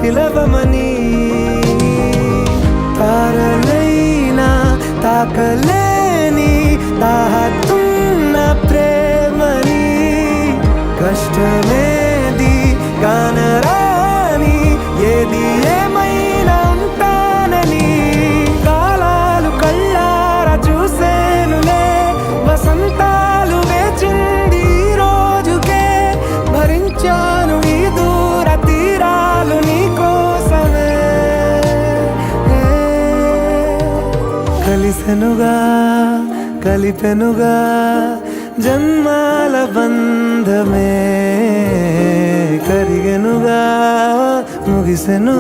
పిలవమని తారలైనా తాకలేని తాహతున్న ప్రేమని కష్టమేది కానరాని ఏది ఏమైనా ఉంటానని కాలాలు కళ్ళారా చూసేనులే వసంతాలు వేచింది ఈ రోజుకే భరించాను ఈ దూర తీరాలు నీ కోసమే కలిసెనుగా కలిపెనుగా జన్మాల బంధమే కరిగెనుగా ముగిసెను